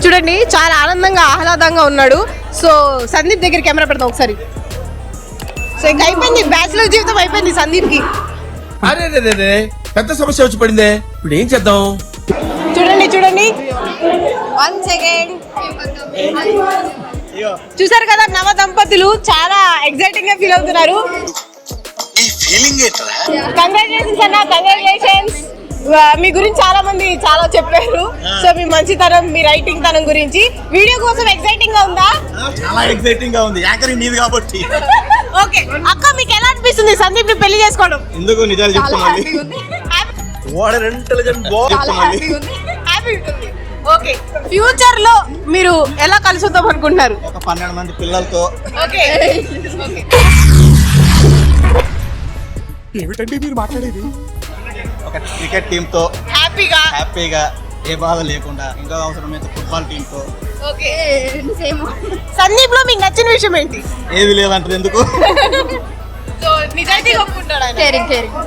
చూడండి చాలా ఆనందంగా ఆహ్లాదంగా ఉన్నాడు. సో సందీప్ దగ్గర కెమెరా పెడతాం ఒకసారి. సో ఇంకా అయిపోయింది, బ్యాచిలర్ జీవితం అయిపోయింది సందీప్ కి. అరే పెద్ద సమస్య వచ్చి పడిందే, ఇప్పుడు ఏం చేద్దాం? చూడండి చూడండి, 1 సెకండ్. చూసారు కదా, నవ దంపతులు చాలా ఎక్సైటింగ్ గా ఫీల్ అవుతున్నారు. కంగ్రాచులేషన్స్ అన్న, కంగ్రాచులేషన్స్. మీ గురించి చాలా మంది చాలా చెప్పారు. సో మీ మంచితనం, మీ రైటింగ్ తనం గురించి. వీడియో కోసం ఎక్సైటింగ్ గా ఉందా? చాలా ఎక్సైటింగ్ గా ఉంది, యాంకరింగ్ నీది కాబట్టి. ఓకే అక్క, మీకు ఎలా అనిపిస్తుంది సందీప్ ని పెళ్లి చేసుకోవడం? ఎందుకు నిజాలు చెప్తున్నాను. ఓకే, ఫ్యూచర్ లో మీరు ఎలా కలిసి వద్దాం అనుకుంటున్నారు? ఒక 12 మంది పిల్లలతో. ఓకే, ఏమిటండి మీరు మాట్లాడేది? ఒక క్రికెట్ టీమ్ తో హ్యాపీగా ఏ బాధ లేకుండా, ఇంకా అవసరమైతే ఫుట్బాల్ టీమ్ తో. ఓకే, సందీప్ లో మీకు నచ్చిన విషయం ఏంటి? ఏది లేదంటే ఎందుకు? సో నిజాయితీగా ఒప్పుకుంటాడు ఆయన.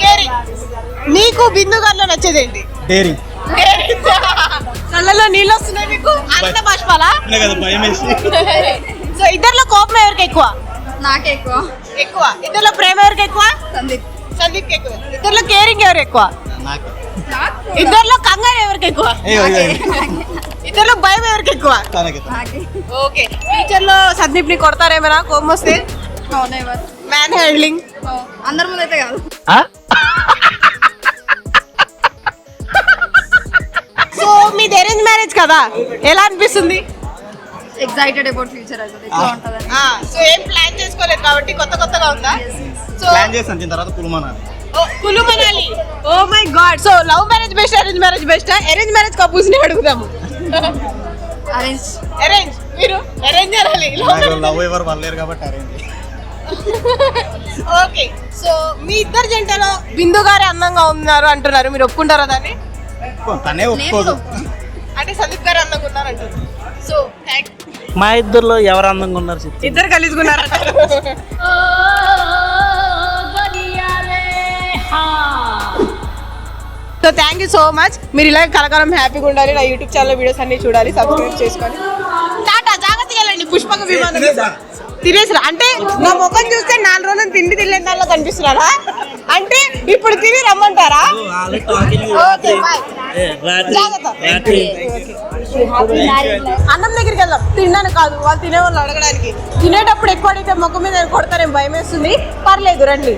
కేరింగ్. నీకు బిందు గారిలో నచ్చేది ఏంటి? డేరింగ్. కళ్ళలో నీళ్ళు వస్తున్నాయి మీకు, ఆనంద బాష్పాలా? కదా భయం వేసి. సో ఇద్దర్లో కోపం ఎవరికి ఎక్కువ? నాకే ఎక్కువ. ఇద్దర్లో ప్రేమ ఎవరికి ఎక్కువ? సందీప్ కి ఎక్కువ. ఇద్దర్లో కేరింగ్ ఎవరు ఎక్కువ? నాకు. ఇద్దర్లో కంగారు ఎవరికి ఎక్కువ? ఇద్దర్లో భయం ఎవరికి ఎక్కువ? ఓకే, ఫ్యూచర్ లో సందీప్ ని కొడతారేమైనా కోపం వస్తే? మ్యాన్ హ్యాండ్లింగ్ అందరి ముందు అయితే కాదు. సో మీది అరేంజ్ మ్యారేజ్ కదా, ఎలా అనిపిస్తుంది? ఎక్సైటెడ్ అబౌట్ ఫ్యూచర్ అయితే ఎట్లా ఉంటదని. సో ఏం ప్లాన్ చేసుకోలేదు కాబట్టి కొత్తగా ఉందా? సో ప్లాన్ చేసాను, దీని తర్వాత Kullu Manali. Kullu Manali. Oh my god. So love marriage best, arrange marriage best? Arrange marriage couples ని అడుగుదాము. అరేంజ్. మీరు అరేంజ్ అనాలి. లవ్ ఎవరు వాళ్ళేరు కాబట్టి అరేంజ్. ఓకే, సో మీ ఇద్దరు జంటలో బిందు గారే అందంగా ఉన్నారు అంటున్నారు, మీరు ఒప్పుకుంటారా దాన్ని? తనే ఒప్పుకోదు. అంటే సందీప్ గారు అందంగా ఉన్నారు అంటారు. సో మా ఇద్దరులో ఎవరు అందంగా ఉన్నారు? ఇద్దరు కలిసుకున్నారు. So thank you so much. మీరు ఇలాగే కలకాలం హ్యాపీగా ఉండాలి. నా యూట్యూబ్ ఛానల్ వీడియోస్ అన్ని చూడాలి, సబ్స్క్రైబ్ చేసుకోండి. టాటా, జాగ్రత్తగా వెళ్ళండి. పుష్పక విమానం తినేసిరా అంటే నా ముఖం చూస్తే 4 రోజులు తిండి తినలేని దానిలో కనిపిస్తున్నారా? అంటే ఇప్పుడు తిని రమ్మంటారా? Okay, bye. అన్నం దగ్గరికి వెళ్దాం, తినడానికి కాదు, వాళ్ళు తినేవాళ్ళు అడగడానికి. తినేటప్పుడు ఎక్కువ అడిగితే ముఖం మీద కొడతారేం భయం వేస్తుంది. పర్లేదు, రండి.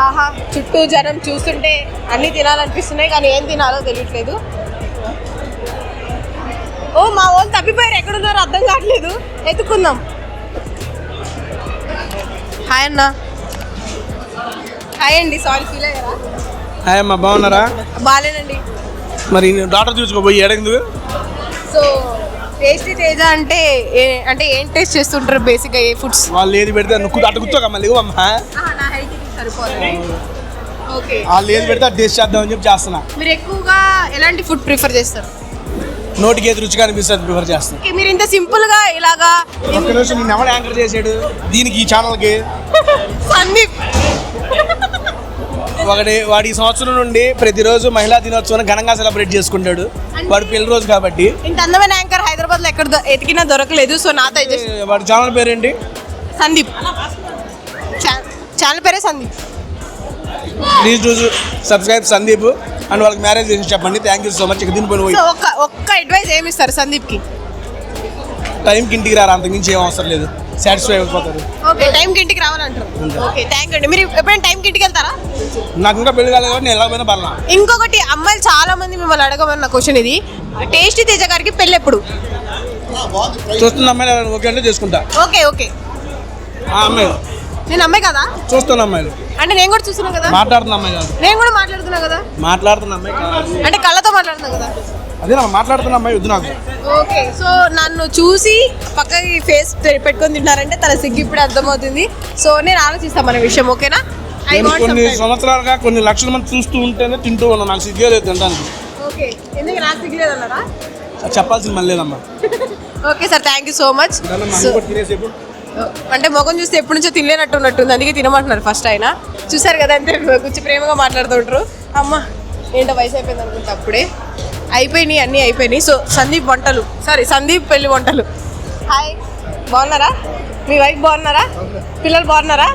ఆహా, చుట్టూ జనం చూస్తుంటే అన్ని తినాలనిపిస్తున్నాయి, కానీ ఏం తినాలో తెలియట్లేదు. ఓ, మా వాళ్ళు తప్పిపోయారు, ఎక్కడున్నారో అర్థం కావట్లేదు. ఎత్తుకుందాం. హాయ్ అన్న. హాయ్ అండి, సారీ ఫీల్ అయ్యారా? హాయ్ అమ్మా, బాగున్నారా? బాగాలేనండి. మరి డాక్టర్ చూసుకోబోయి ఏడెందుకు? సో టేస్టీ తేజ అంటే అంటే ఏం టేస్ట్ చేస్తుంటారు బేసిక్గా? ఏ ఫుడ్స్ వాళ్ళు ఏది పెడితే అటు కూర్చోక మళ్ళీ అమ్మా, నా హెల్త్కి సరిపోతుంది. ఓకే, వాళ్ళు ఏది పెడితే అది టేస్ట్ చేద్దామని చెప్పి చేస్తున్నా. మీరు ఎక్కువగా ఎలాంటి ఫుడ్ ప్రిఫర్ చేస్తారు? నోటికి ఏది రుచిగా అనిపిస్తుంది ప్రిఫర్ చేస్తాను. మీరు ఇంత సింపుల్ గా ఇలాగా ఒక్క నిమిషం, నేను ఎవరు యాంకర్ చేసాడు దీనికి, ఈ ఛానల్కి? సందీప్. వాడి సంవత్సరం నుండి ప్రతిరోజు మహిళా దినోత్సవం ఘనంగా సెలబ్రేట్ చేసుకుంటాడు. వాడి పెళ్లి రోజు కాబట్టి. ఇంత అందమైన యాంకర్ హైదరాబాద్ లో ఎక్కడ ఎతికినా దొరకలేదు. సో నాతో వాడి ఛానల్ పేరేంటి? సందీప్. ఛానల్ పేరే Sandeep. Please do subscribe Sandeep and వాళ్ళకి మ్యారేజ్ చేసి చెప్పండి. Thank you so much. దీనిపైన ఒక్క అడ్వైస్ ఏమి ఇస్తారు సందీప్ కి? టైంకి ఇంటికి రారా, అంతకుమించి ఏం అవసరం లేదు, సాటిస్ఫై అయిపోతారు. ఓకే, టైంకి ఇంటికి రావాలంటారు. ఓకే, థ్యాంక్ యూ అండి. మీరు ఎప్పుడైనా టైంకి ఇంటికి వెళ్తారా? నాకు ఇంకా పెళ్లి కాలేదు కాబట్టి నేను ఎలా పోయినా పర్లా. ఇంకొకటి, అమ్మాయిలు చాలా మంది మిమ్మల్ని అడగమన్న క్వశ్చన్ ఇది, టేస్టీ తేజ గారికి పెళ్ళి ఎప్పుడు? చూస్తున్న అమ్మాయి ఓకే అంటే చేసుకుంటా. ఓకే ఓకే, ఆ అమ్మాయి నేను అమ్మాయి కదా? చూస్తున్న అమ్మాయిలు అంటే నేను కూడా చూస్తున్నా కదా, మాట్లాడుతున్న అమ్మాయి కాదు, నేను కూడా మాట్లాడుతున్నా కదా, మాట్లాడుతున్న అమ్మాయి కాదు. అంటే కళ్ళతో మాట్లాడుతున్నా కదా. అదే నా మాట్లాడుతున్న అమ్మాయి వద్దు నాకు. ఓకే, సో నన్ను చూసి పక్కకి ఫేస్ పెట్టుకొని తింటారంటే తన సిగ్గు ఇప్పుడు అర్థమవుతుంది. సో నేను ఆలోచిస్తాను మన విషయం, ఓకేనా? నేను కొన్ని సంవత్సరాలుగా కొన్ని లక్షల మంది చూస్తూ ఉంటేనే తింటూ ఉన్నాను, నాకు సిగ్గే లేదు తినడానికి. ఓకే, ఎందుకు నాకు సిగ్గు లేదన్నారా? అది చెప్పాల్సింది మళ్ళీ లేదమ్మా. Okay sir, thank you so much. తినేసేపు అంటే ముఖం చూస్తే ఎప్పటి నుంచో తినలేనట్టు ఉన్నట్టుంది, అందుకే తినమంటున్నారు ఫస్ట్ ఆయన. చూసారు కదా అంతే కొంచెం ప్రేమగా మాట్లాడుతుంటారు. అమ్మ ఏంటో వయసు అయిపోయింది అనుకుంటా, అప్పుడే అయిపోయినాయి, అన్నీ అయిపోయినాయి. సో సందీప్ పెళ్లి వంటలు. హాయ్, బాగున్నారా? మీ వైఫ్ బాగున్నారా? పిల్లలు బాగున్నారా?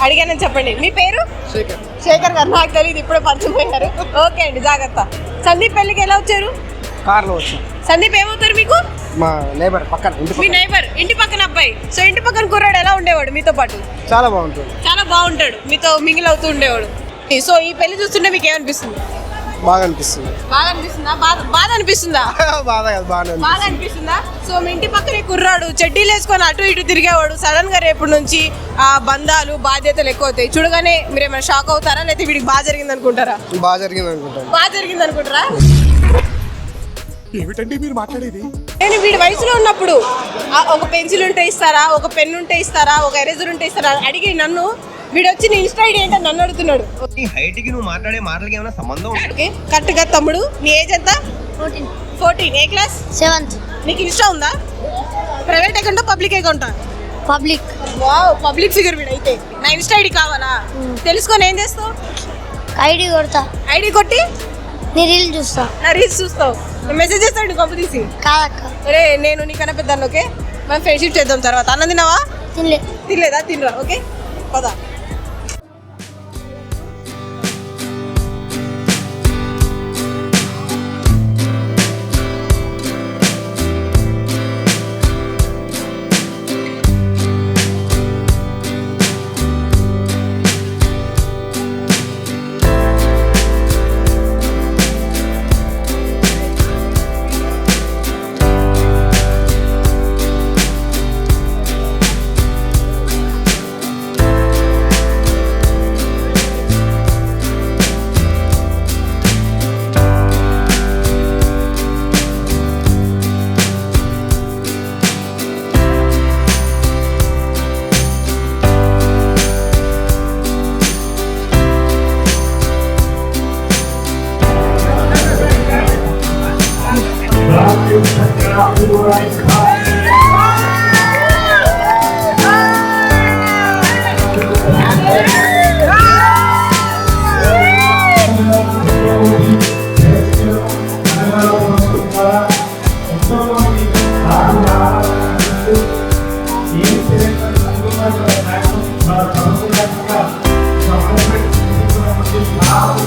అడిగానని చెప్పండి. మీ పేరు? శేఖర్ గారు. నాకు తెలియదు, ఇప్పుడే పరిచయం అయ్యారు. ఓకే అండి, జాగ్రత్త. సందీప్ పెళ్లికి ఎలా వచ్చారు? కార్లో వచ్చాం. సందీప్ ఏమవుతారు మీకు? మా నైబర్ పక్కన, మీ నైబర్, ఇంటి పక్కన అబ్బాయి. సో ఇంటి పక్కన కుర్రాడు ఎలా ఉండేవాడు మీతో పాటు? చాలా బాగుంటుంది. చాలా బాగుంటాడు, మీతో మింగిల్ అవుతూ ఉండేవాడు. సో ఈ పెళ్లి చూస్తుంటే మీకు ఏమనిపిస్తుంది? బాగా అనిపిస్తుంది. బాగా అనిపిస్తుందా? బాధ అనిపిస్తుందా? బాగా అనిపిస్తుందా? సో మీ ఇంటి పక్కనే కుర్రాడు చెడ్డీలు వేసుకొని అటు ఇటు తిరిగేవాడు, సడన్ గా రేపటి నుంచి ఆ బంధాలు బాధ్యతలు ఎక్కువ అవుతాయి. చూడగానే మీరు ఏమైనా షాక్ అవుతారా, లేకపోతే వీడికి బాగా జరిగింది అనుకుంటారా? బాగా జరిగింది అనుకుంటాను. బాగా జరిగింది అనుకుంటారా? ఏమిటండి మీరు మాట్లాడేది? నేను వీడి వయసులో ఉన్నప్పుడు ఒక పెన్సిల్ ఉంటే ఇస్తారా, ఒక పెన్ ఉంటే ఇస్తారా, ఒక ఎరేజర్ ఉంటే ఇస్తారా అడిగి నన్ను, వీడు వచ్చి నీ ఇన్స్టా ఐడి ఏంటని నన్ను అడుగుతున్నాడు. నీ హైట్ కి నువ్వు మాట్లాడే మాటలకి ఏమైనా సంబంధం ఉందా? ఓకే, కరెక్ట్ గా తమ్ముడు. నీ ఏజ్ ఎంత? 14. ఏ క్లాస్? 7th. నీకు ఇన్స్టా ఉందా? ప్రైవేట్ అకౌంటా, పబ్లిక్ అకౌంటా? పబ్లిక్. వావ్, పబ్లిక్ ఫిగర్ వీడైతే. నా ఇన్స్టా ఐడి కావాలా? తెలుసుకొని ఏం చేస్తావు? ఐడి కొడతా. ఐడి కొట్టి నీ రీల్ చూస్తా. నా రీల్స్ చూస్తావు, మెసేజ్ చేస్తాడు గొప్ప తీసి. కాదక్క. అరే నేను నీకన్నా పెద్దాను. ఓకే, మనం ఫ్రెండ్షిప్ చేద్దాం తర్వాత. అన్నం తిన్నావా? తినలేదా? తినరా. ఓకే, పదా.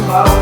Wow.